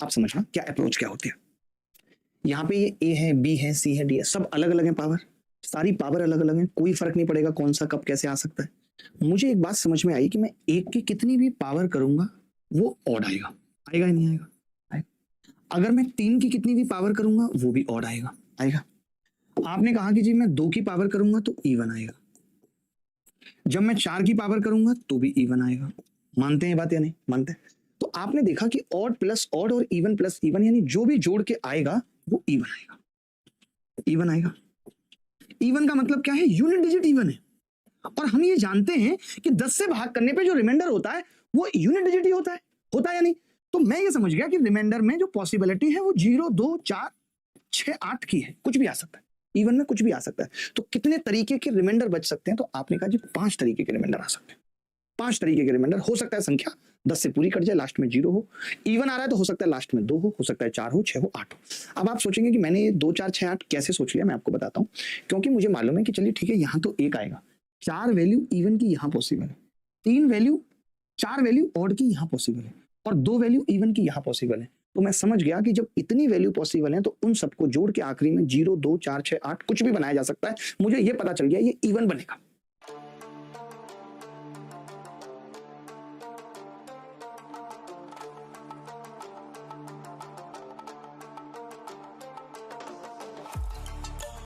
आप समझना क्या अप्रोच क्या होती है। यहाँ पे ये ए है, बी है, सी है, डी है, सब अलग अलग है पावर, सारी पावर अलग अलग है, कोई फर्क नहीं पड़ेगा कौन सा कब कैसे आ सकता है। मुझे एक बात समझ में आई कि मैं एक की कितनी भी पावर करूंगा वो ऑड आएगा, आएगा ही नहीं आएगा, आएगा। अगर मैं 3 की कितनी भी पावर करूंगा वो भी ऑड आएगा, आएगा। आपने कहा कि जी मैं 2 की पावर करूंगा तो इवन आएगा, जब मैं 4 की पावर करूंगा तो भी इवन आएगा। मानते हैं बात या नहीं मानते? तो आपने देखा कि ऑड प्लस ऑड और इवन प्लस इवन यानी जो भी जोड़ के आएगा वो इवन आएगा, इवन आएगा। इवन का मतलब क्या है? यूनिट डिजिट इवन है। और हम ये जानते हैं कि 10 से भाग करने पे जो रिमाइंडर होता है वो यूनिट डिजिट ही होता है या नहीं? तो मैं ये समझ गया कि रिमाइंडर में जो पॉसिबिलिटी है वो 0, 2, 4, 6, 8 की है, कुछ भी आ सकता है, इवन में कुछ भी आ सकता है। तो कितने तरीके के रिमाइंडर बच सकते हैं? तो आपने कहा जी 5 तरीके के रिमाइंडर आ सकते हैं। 5 तरीके के रिमाइंडर हो सकता है, संख्या 10 से पूरी कट जाए, लास्ट में 0 हो। इवन आ रहा है तो हो सकता है लास्ट में 2 हो सकता है 4 हो, 6 हो, 8 हो। अब आप सोचेंगे कि मैंने ये 2, 4, 6, 8 कैसे सोच लिया, मैं आपको बताता हूं। क्योंकि मुझे मालूम है कि चलिए ठीक है, यहां तो 1 आएगा, 4 वैल्यू इवन की यहां पॉसिबल है, 4 वैल्यू ऑड की यहां पॉसिबल है और 2 वैल्यू इवन की यहां पॉसिबल है। तो मैं समझ गया कि जब इतनी वैल्यू पॉसिबल है तो उन सबको जोड़ के आखिरी में 0, 2, 4, 6, 8 कुछ भी बनाया जा सकता है। मुझे ये पता चल गया ये इवन बनेगा।